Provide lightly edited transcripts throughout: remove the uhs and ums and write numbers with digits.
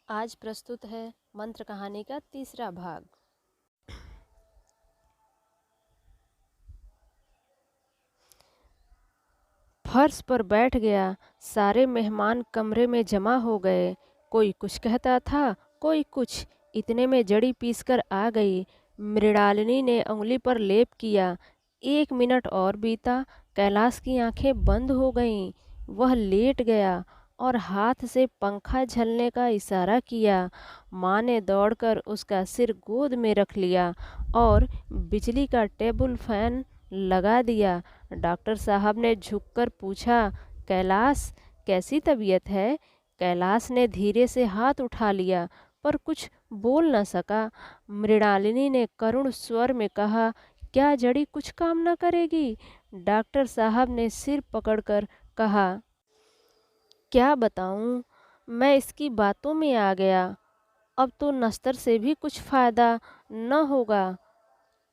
आज प्रस्तुत है मंत्र कहानी का तीसरा भाग। फर्श पर बैठ गया। सारे मेहमान कमरे में जमा हो गए। कोई कुछ कहता था, कोई कुछ। इतने में जड़ी पीसकर आ गई। मृणालिनी ने उंगली पर लेप किया। 1 मिनट और बीता। कैलाश की आंखें बंद हो गईं। वह लेट गया और हाथ से पंखा झलने का इशारा किया। माँ ने दौड़कर उसका सिर गोद में रख लिया और बिजली का टेबल फैन लगा दिया। डॉक्टर साहब ने झुककर पूछा, कैलाश कैसी तबीयत है? कैलाश ने धीरे से हाथ उठा लिया पर कुछ बोल न सका। मृणालिनी ने करुण स्वर में कहा, क्या जड़ी कुछ काम न करेगी? डॉक्टर साहब ने सिर पकड़कर कहा, क्या बताऊं, मैं इसकी बातों में आ गया। अब तो नस्तर से भी कुछ फायदा न होगा।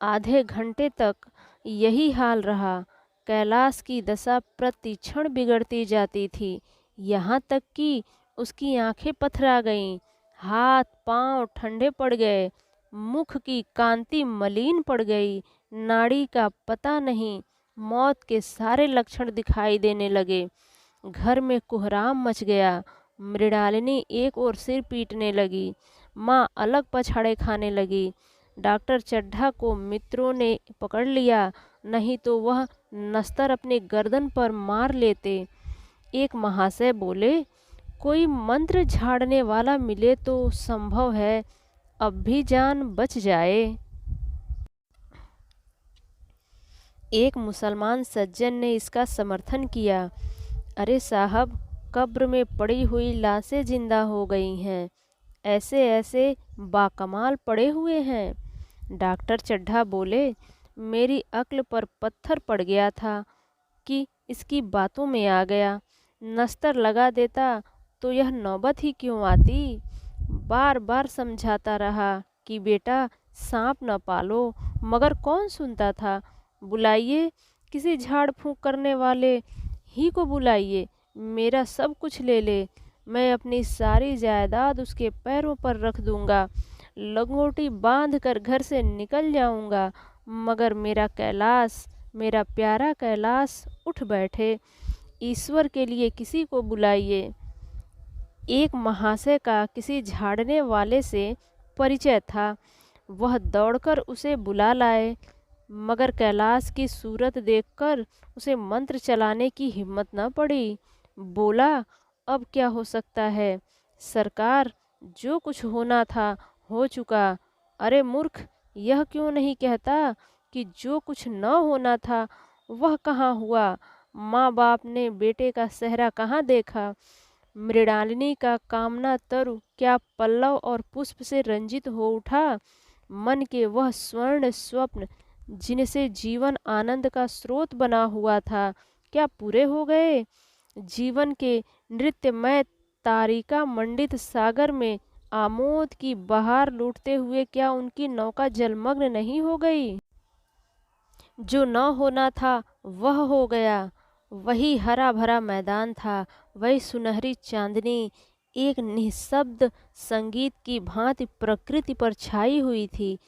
आधे घंटे तक यही हाल रहा। कैलाश की दशा प्रतिक्षण बिगड़ती जाती थी, यहाँ तक कि उसकी आंखें पथरा गईं, हाथ पांव ठंडे पड़ गए, मुख की कांति मलिन पड़ गई, नाड़ी का पता नहीं, मौत के सारे लक्षण दिखाई देने लगे। घर में कोहराम मच गया। मृणालिनी एक ओर सिर पीटने लगी, माँ अलग पछाड़े खाने लगी। डॉक्टर चड्ढा को मित्रों ने पकड़ लिया, नहीं तो वह नस्तर अपने गर्दन पर मार लेते। एक महाशय बोले, कोई मंत्र झाड़ने वाला मिले तो संभव है, अब भी जान बच जाए। एक मुसलमान सज्जन ने इसका समर्थन किया, अरे साहब, कब्र में पड़ी हुई लाशें जिंदा हो गई हैं, ऐसे ऐसे बाकमाल पड़े हुए हैं। डॉक्टर चड्ढा बोले, मेरी अक्ल पर पत्थर पड़ गया था कि इसकी बातों में आ गया। नस्तर लगा देता तो यह नौबत ही क्यों आती। बार बार समझाता रहा कि बेटा सांप न पालो, मगर कौन सुनता था। बुलाइए, किसी झाड़ फूंक करने वाले ही को बुलाइए, मेरा सब कुछ ले ले, मैं अपनी सारी जायदाद उसके पैरों पर रख दूंगा, लंगोटी बांध कर घर से निकल जाऊंगा, मगर मेरा कैलाश, मेरा प्यारा कैलाश उठ बैठे। ईश्वर के लिए किसी को बुलाइए। एक महाशय का किसी झाड़ने वाले से परिचय था, वह दौड़कर उसे बुला लाए, मगर कैलाश की सूरत देखकर उसे मंत्र चलाने की हिम्मत न पड़ी। बोला, अब क्या हो सकता है सरकार, जो कुछ होना था हो चुका। अरे मूर्ख, यह क्यों नहीं कहता कि जो कुछ न होना था वह कहाँ हुआ? माँ बाप ने बेटे का सेहरा कहाँ देखा? मृणालिनी का कामना तरु क्या पल्लव और पुष्प से रंजित हो उठा? मन के वह स्वर्ण स्वप्न जिनसे जीवन आनंद का स्रोत बना हुआ था, क्या पूरे हो गए? जीवन के नृत्यमय तारिका मंडित सागर में आमोद की बहार लूटते हुए क्या उनकी नौका जलमग्न नहीं हो गई? जो न होना था वह हो गया। वही हरा भरा मैदान था, वही सुनहरी चांदनी एक निःशब्द संगीत की भांति प्रकृति पर छाई हुई थी।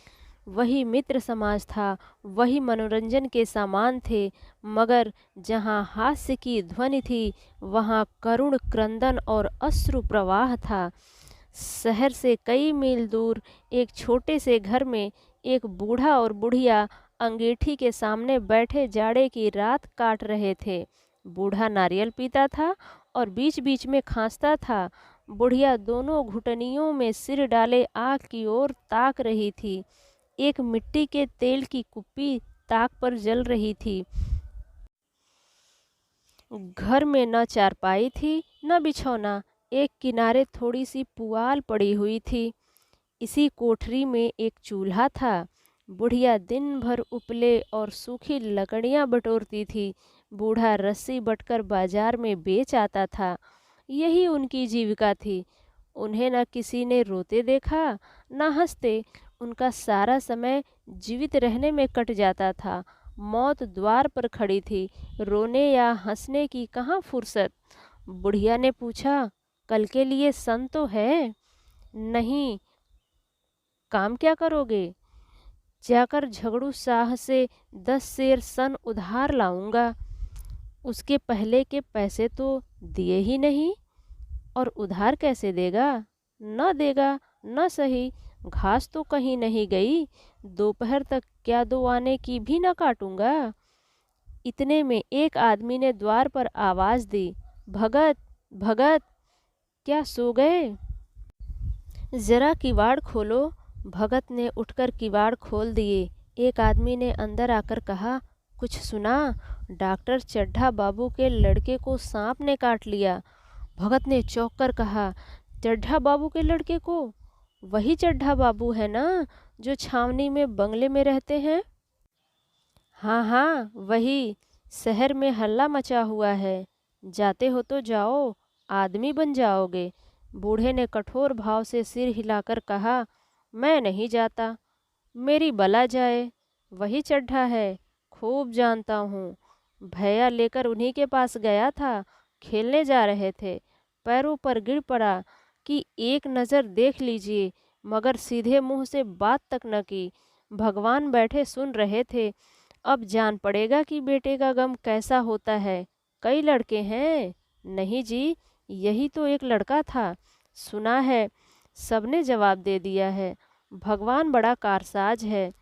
वही मित्र समाज था, वही मनोरंजन के सामान थे, मगर जहाँ हास्य की ध्वनि थी वहाँ करुण क्रंदन और अश्रु प्रवाह था। शहर से कई मील दूर एक छोटे से घर में एक बूढ़ा और बुढ़िया अंगीठी के सामने बैठे जाड़े की रात काट रहे थे। बूढ़ा नारियल पीता था और बीच बीच में खांसता था। बुढ़िया दोनों घुटनियों में सिर डाले आग की ओर ताक रही थी। एक मिट्टी के तेल की कुप्पी ताक पर जल रही थी। घर में न चारपाई थी न बिछौना, एक किनारे थोड़ी सी पुआल पड़ी हुई थी। इसी कोठरी में एक चूल्हा था। बुढ़िया दिन भर उपले और सूखी लकड़ियां बटोरती थी। बूढ़ा रस्सी बटकर बाजार में बेच आता था। यही उनकी जीविका थी। उन्हें न किसी ने रोते देखा न हंसते। उनका सारा समय जीवित रहने में कट जाता था। मौत द्वार पर खड़ी थी, रोने या हंसने की कहाँ फुर्सत। बुढ़िया ने पूछा, कल के लिए सन तो है? नहीं, काम क्या करोगे? जाकर झगड़ू शाह से 10 सेर सन उधार लाऊंगा। उसके पहले के पैसे तो दिए ही नहीं, और उधार कैसे देगा? न देगा, न सही, घास तो कहीं नहीं गई, दोपहर तक क्या दो आने की भी न काटूंगा। इतने में एक आदमी ने द्वार पर आवाज दी, भगत, भगत, क्या सो गए? जरा किवाड़ खोलो। भगत ने उठकर किवाड़ खोल दिए। एक आदमी ने अंदर आकर कहा, कुछ सुना? डॉक्टर चड्ढा बाबू के लड़के को सांप ने काट लिया। भगत ने चौंक कर कहा, चड्ढा बाबू के लड़के को? वही चड्ढा बाबू है ना, जो छावनी में बंगले में रहते हैं? हाँ हाँ, वही। शहर में हल्ला मचा हुआ है। जाते हो तो जाओ, आदमी बन जाओगे। बूढ़े ने कठोर भाव से सिर हिलाकर कहा, मैं नहीं जाता। मेरी बला जाए। वही चड्ढा है, खूब जानता हूँ। भैया लेकर उन्हीं के पास गया था। खेलने जा रहे थे, पैरों पर गिर पड़ा कि एक नज़र देख लीजिए, मगर सीधे मुंह से बात तक न की। भगवान बैठे सुन रहे थे। अब जान पड़ेगा कि बेटे का गम कैसा होता है। कई लड़के हैं? नहीं जी, यही तो एक लड़का था। सुना है, सबने जवाब दे दिया है। भगवान बड़ा कारसाज है।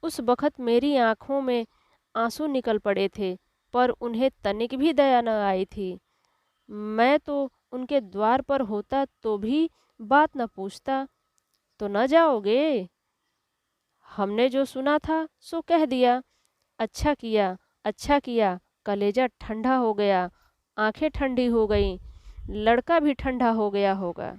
उस बखत मेरी आंखों में आंसू निकल पड़े थे, पर उन्हें तनिक भी दया न आई थी। मैं तो उनके द्वार पर होता तो भी बात न पूछता। तो न जाओगे? हमने जो सुना था सो कह दिया। अच्छा किया, अच्छा किया। कलेजा ठंडा हो गया, आंखें ठंडी हो गईं, लड़का भी ठंडा हो गया होगा।